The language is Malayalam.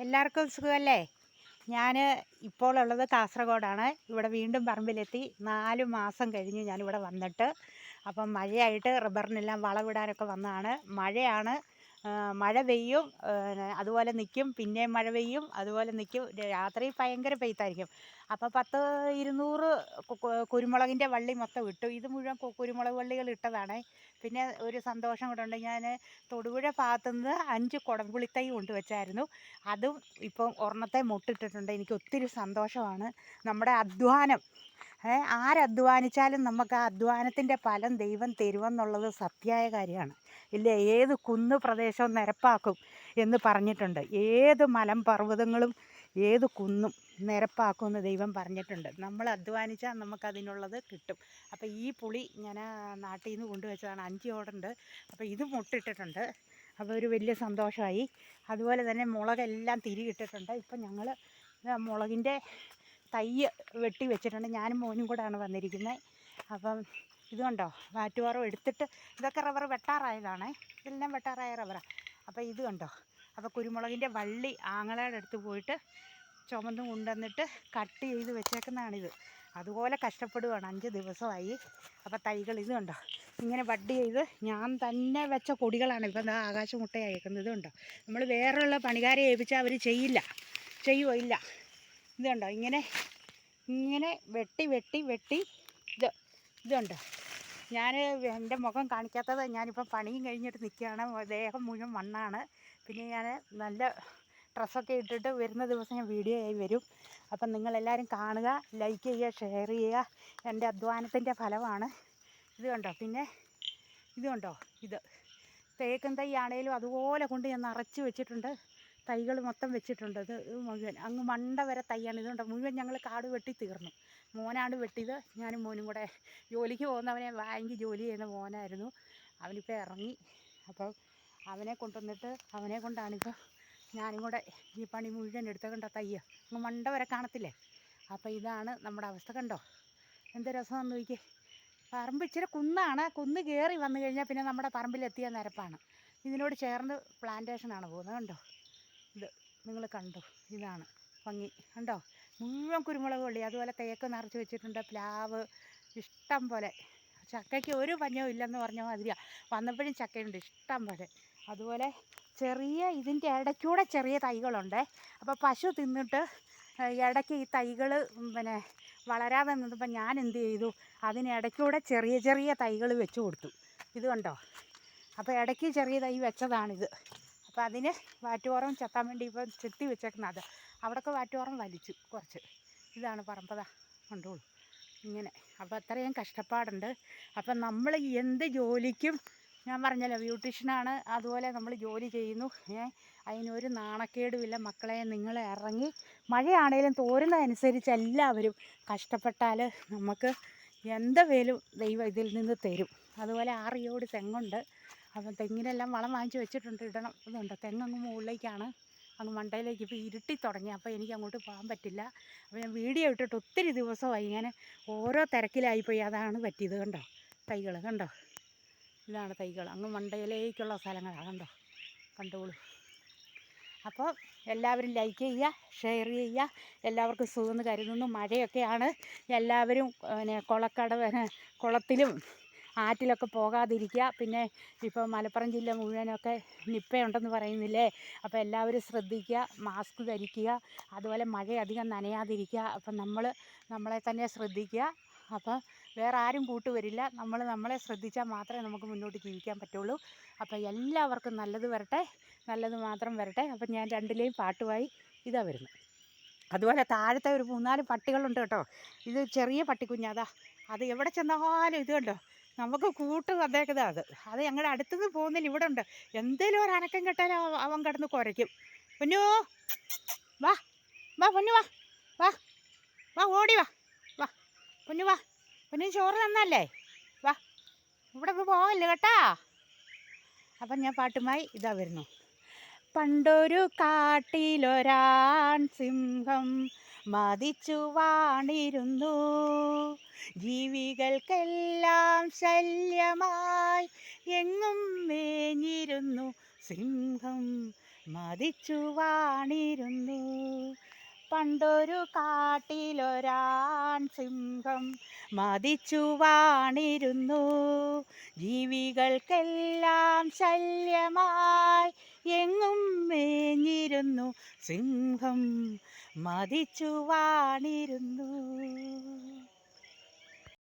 എല്ലാവർക്കും സുഖമല്ലേ? ഞാൻ ഇപ്പോൾ ഉള്ളത് കാസർഗോഡാണ്. ഇവിടെ വീണ്ടും പറമ്പിലെത്തി. 4 മാസം കഴിഞ്ഞു ഞാനിവിടെ വന്നിട്ട്. അപ്പം മഴയായിട്ട് റബ്ബറിനെല്ലാം വളമിടാനൊക്കെ വന്നതാണ്. മഴയാണ്. മഴ പെയ്യും, അതുപോലെ നിൽക്കും, പിന്നെയും മഴ പെയ്യും, അതുപോലെ നിൽക്കും. രാത്രി ഭയങ്കര പെയ്ത്തായിരിക്കും. അപ്പോൾ 200 കുരുമുളകിൻ്റെ വള്ളി മൊത്തം ഇട്ടു. ഇത് മുഴുവൻ കുരുമുളക് വള്ളികൾ ഇട്ടതാണ്. പിന്നെ ഒരു സന്തോഷം കൂടെ ഉണ്ട്. ഞാൻ തൊടുപുഴ ഭാഗത്തുനിന്ന് 5 കുടംപുളിത്തൈ കൊണ്ടുവച്ചായിരുന്നു. അതും ഇപ്പം ഒരെണ്ണത്തെ മുട്ടിട്ടിട്ടുണ്ട്. എനിക്ക് ഒത്തിരി സന്തോഷമാണ്. നമ്മുടെ അധ്വാനം, ആരധ്വാനിച്ചാലും നമുക്ക് ആ അധ്വാനത്തിൻ്റെ ഫലം ദൈവം തരുമെന്നുള്ളത് സത്യമായ കാര്യമാണ്. ഇല്ലേ? ഏത് കുന്ന് പ്രദേശവും നിരപ്പാക്കും എന്ന് പറഞ്ഞിട്ടുണ്ട്. ഏത് മലമ്പർവ്വതങ്ങളും ഏത് കുന്നും നിരപ്പാക്കുമെന്ന് ദൈവം പറഞ്ഞിട്ടുണ്ട്. നമ്മൾ അധ്വാനിച്ചാൽ നമുക്കതിനുള്ളത് കിട്ടും. അപ്പോൾ ഈ പുളി ഞാൻ നാട്ടിൽ നിന്ന് കൊണ്ടുവച്ചതാണ്. 5 ഓടുണ്ട്. അപ്പോൾ ഇത് മുട്ടിട്ടിട്ടുണ്ട്. അപ്പോൾ ഒരു വലിയ സന്തോഷമായി. അതുപോലെ തന്നെ മുളകെല്ലാം തിരിയിട്ടിട്ടുണ്ട്. ഇപ്പം ഞങ്ങൾ മുളകിൻ്റെ തൈ വെട്ടി വെച്ചിട്ടുണ്ട്. ഞാനും മോനും കൂടെയാണ് വന്നിരിക്കുന്നത്. അപ്പം ഇത് കണ്ടോ, വാറ്റുപാറ എടുത്തിട്ട് ഇതൊക്കെ റബ്ബർ വെട്ടാറായതാണ്. ഇതെല്ലാം വെട്ടാറായ റബ്ബറാണ്. അപ്പോൾ ഇത് കണ്ടോ. അപ്പോൾ കുരുമുളകിൻ്റെ വള്ളി ആങ്ങളയുടെ അടുത്ത് പോയിട്ട് ചുമന്ന് കൊണ്ടുവന്നിട്ട് കട്ട് ചെയ്ത് വെച്ചേക്കുന്നതാണിത്. അതുപോലെ കഷ്ടപ്പെടുകയാണ്. 5 ദിവസമായി. അപ്പോൾ തൈകൾ ഇത് കണ്ടോ, ഇങ്ങനെ ബഡ് ചെയ്ത് ഞാൻ തന്നെ വെച്ച കൊടികളാണ്. ഇപ്പം ആകാശമുട്ടയായിരിക്കുന്നത്. ഇത് കണ്ടോ. നമ്മൾ വേറെയുള്ള പണിക്കാരെ ഏൽപ്പിച്ചാൽ അവർ ചെയ്യുമോ? ഇല്ല. ഇത് കണ്ടോ, ഇങ്ങനെ വെട്ടി ഇതുണ്ട്. ഞാൻ എൻ്റെ മുഖം കാണിക്കാത്തത്, ഞാനിപ്പം പണിയും കഴിഞ്ഞിട്ട് നിൽക്കുകയാണ്. ദേഹം മുഴുവൻ മണ്ണാണ്. പിന്നെ ഞാൻ നല്ല ഡ്രസ്സൊക്കെ ഇട്ടിട്ട് വരുന്ന ദിവസം ഞാൻ വീഡിയോ ആയി വരും. അപ്പം നിങ്ങളെല്ലാവരും കാണുക, ലൈക്ക് ചെയ്യുക, ഷെയർ ചെയ്യുക. എൻ്റെ അധ്വാനത്തിൻ്റെ ഫലമാണ്. ഇത് കണ്ടോ. പിന്നെ ഇത് കണ്ടോ, ഇത് തേക്കും തൈ ആണേലും അതുപോലെ കൊണ്ട് ഞാൻ നിറച്ച് വെച്ചിട്ടുണ്ട്. തൈകൾ മൊത്തം വെച്ചിട്ടുണ്ട്. ഇത് മുഴുവൻ അങ്ങ് മണ്ട വരെ തൈയാണ്. ഇതുകൊണ്ട് മുഴുവൻ ഞങ്ങൾ കാട് വെട്ടി തീർന്നു. മോനാണ് വെട്ടിയത്. ഞാനും മോനും കൂടെ. ജോലിക്ക് പോകുന്നവനെ ബാങ്കിൽ ജോലി ചെയ്യുന്ന മോനായിരുന്നു. അവനിപ്പോൾ ഇറങ്ങി. അപ്പം അവനെ കൊണ്ടുവന്നിട്ട് അവനെ കൊണ്ടാണിപ്പോൾ ഞാനും കൂടെ ഈ പണി മുഴുവൻ എടുത്തേക്കണ്ട. തൈ അങ്ങ് മണ്ട വരെ കാണത്തില്ലേ? അപ്പോൾ ഇതാണ് നമ്മുടെ അവസ്ഥ. കണ്ടോ എന്ത് രസമാണെന്ന് നോക്കി. പറമ്പ് ഇച്ചിരി കുന്നാണ്. കുന്ന് കയറി വന്നു കഴിഞ്ഞാൽ പിന്നെ നമ്മുടെ പറമ്പിലെത്തിയ നിരപ്പാണ്. ഇതിനോട് ചേർന്ന് പ്ലാന്റേഷനാണ് പോകുന്നത്. കണ്ടോ, ഇത് നിങ്ങൾ കണ്ടോ, ഇതാണ് ഭംഗി. കണ്ടോ, മുഴുവൻ കുരുമുളക് വള്ളി. അതുപോലെ തേക്ക് നിറച്ച് വെച്ചിട്ടുണ്ട്. പ്ലാവ് ഇഷ്ടം പോലെ. ചക്കയ്ക്ക് ഒരു പഞ്ഞവും ഇല്ലെന്ന് പറഞ്ഞ മാതിരിയാണ്. വന്നപ്പോഴും ചക്കയുണ്ട് ഇഷ്ടം പോലെ. അതുപോലെ ചെറിയ ഇതിൻ്റെ ഇടയ്ക്കൂടെ ചെറിയ തൈകളുണ്ട്. അപ്പോൾ പശു തിന്നിട്ട് ഇടയ്ക്ക് ഈ തൈകൾ പിന്നെ വളരാതെ നിന്നപ്പോൾ ഞാൻ എന്ത് ചെയ്തു, അതിനിടയ്ക്കൂടെ ചെറിയ ചെറിയ തൈകൾ വെച്ച് കൊടുത്തു. ഇത് കണ്ടോ. അപ്പോൾ ഇടയ്ക്ക് ചെറിയ തൈ വെച്ചതാണിത്. അപ്പോൾ അതിന് വാറ്റുപാറം ചെത്താൻ വേണ്ടി ഇപ്പം ചെത്തി വെച്ചേക്കുന്നത്. അവിടെയൊക്കെ വാറ്റുപാറം വലിച്ചു കുറച്ച്. ഇതാണ് പറമ്പതാ, കണ്ടോളൂ ഇങ്ങനെ. അപ്പോൾ അത്രയും കഷ്ടപ്പാടുണ്ട്. അപ്പം നമ്മൾ എന്ത് ജോലിക്കും, ഞാൻ പറഞ്ഞല്ലോ ബ്യൂട്ടീഷ്യനാണ്. അതുപോലെ നമ്മൾ ജോലി ചെയ്യുന്നു. അതിനൊരു നാണക്കേടുമില്ല മക്കളെ. നിങ്ങൾ ഇറങ്ങി, മഴയാണേലും തോരുന്നതനുസരിച്ച് എല്ലാവരും കഷ്ടപ്പെട്ടാൽ നമുക്ക് എന്തെങ്കിലും ദൈവം ഇതിൽ നിന്ന് തരും. അതുപോലെ 6 ഓട് തെങ്ങുണ്ട്. അപ്പം തെങ്ങിനെല്ലാം വളം വാങ്ങിച്ച് വെച്ചിട്ടുണ്ട്, ഇടണം. ഇതുണ്ട്, തെങ്ങങ്ങ് മുകളിലേക്കാണ്, അങ്ങ് മണ്ടയിലേക്ക്. ഇപ്പോൾ ഇരുട്ടി തുടങ്ങി. അപ്പോൾ എനിക്ക് അങ്ങോട്ട് പോകാൻ പറ്റില്ല. അപ്പോൾ ഞാൻ വീഡിയോ ഇട്ടിട്ട് ഒത്തിരി ദിവസമായി. ഞാൻ ഓരോ തിരക്കിലായിപ്പോയി. അതാണ് പറ്റിയത്. കണ്ടോ തൈകൾ, കണ്ടോ ഇതാണ് തൈകൾ. അങ്ങ് മണ്ടയിലേക്കുള്ള സ്ഥലങ്ങളാണ്. കണ്ടോളൂ. അപ്പോൾ എല്ലാവരും ലൈക്ക് ചെയ്യുക, ഷെയർ ചെയ്യുക. എല്ലാവർക്കും സുഖമെന്ന് കരുതുന്നു. മഴയൊക്കെയാണ്. എല്ലാവരും കുളത്തിലും ആറ്റിലൊക്കെ പോകാതിരിക്കുക. പിന്നെ ഇപ്പോൾ മലപ്പുറം ജില്ല മുഴുവനൊക്കെ നിപ്പയുണ്ടെന്ന് പറയുന്നില്ലേ? അപ്പോൾ എല്ലാവരും ശ്രദ്ധിക്കുക, മാസ്ക് ധരിക്കുക. അതുപോലെ മഴ അധികം നനയാതിരിക്കുക. അപ്പം നമ്മളെ തന്നെ ശ്രദ്ധിക്കുക. അപ്പോൾ വേറെ ആരും കൂട്ടുവരില്ല. നമ്മളെ ശ്രദ്ധിച്ചാൽ മാത്രമേ നമുക്ക് മുന്നോട്ട് ജീവിക്കാൻ പറ്റുള്ളൂ. അപ്പോൾ എല്ലാവർക്കും നല്ലത് വരട്ടെ, നല്ലത് മാത്രം വരട്ടെ. അപ്പം ഞാൻ രണ്ടിലെയും പാട്ടുമായി ഇതാ വരുന്നത്. അതുപോലെ താഴത്തെ ഒരു 3-4 പട്ടികളുണ്ട് കേട്ടോ. ഇത് ചെറിയ പട്ടിക്കുഞ്ഞാ. അത് എവിടെ ചെന്നാലും ഇത് കണ്ടോ, നമുക്ക് കൂട്ട് വന്നേക്കുന്നത്. അത് ഞങ്ങളുടെ അടുത്തുനിന്ന് പോകുന്നില്ല. ഇവിടെ ഉണ്ട്. എന്തേലും ഒരു അനക്കം കേട്ടാൽ അവൻ കിടന്ന് കുരയ്ക്കും. പൊന്നു വാ, പൊന്നു വാ, ഓടി വാ, പൊന്നു വാ. പൊന്നു ചോറ് തന്നല്ലേ? വാ, ഇവിടെ പോകല്ലേ കേട്ടാ. അപ്പം ഞാൻ പാട്ടുമായി ഇതാ വരുന്നു. പണ്ടൊരു കാട്ടിലൊരാൺ സിംഹം മതിച്ചു വാണിരുന്നു. ജീവികൾക്കെല്ലാം ശല്യമായി എങ്ങും മേഞ്ഞിരുന്നു സിംഹം. മതിച്ചു വാണിരുന്നു. പണ്ടൊരു കാട്ടിലൊരാൺ സിംഹം മതിച്ചു വാണിരുന്നു. ജീവികൾക്കെല്ലാം ശല്യമായി എങ്ങും മേഞ്ഞിരുന്നു. സിംഹം മതിച്ചു വാണിരുന്നു.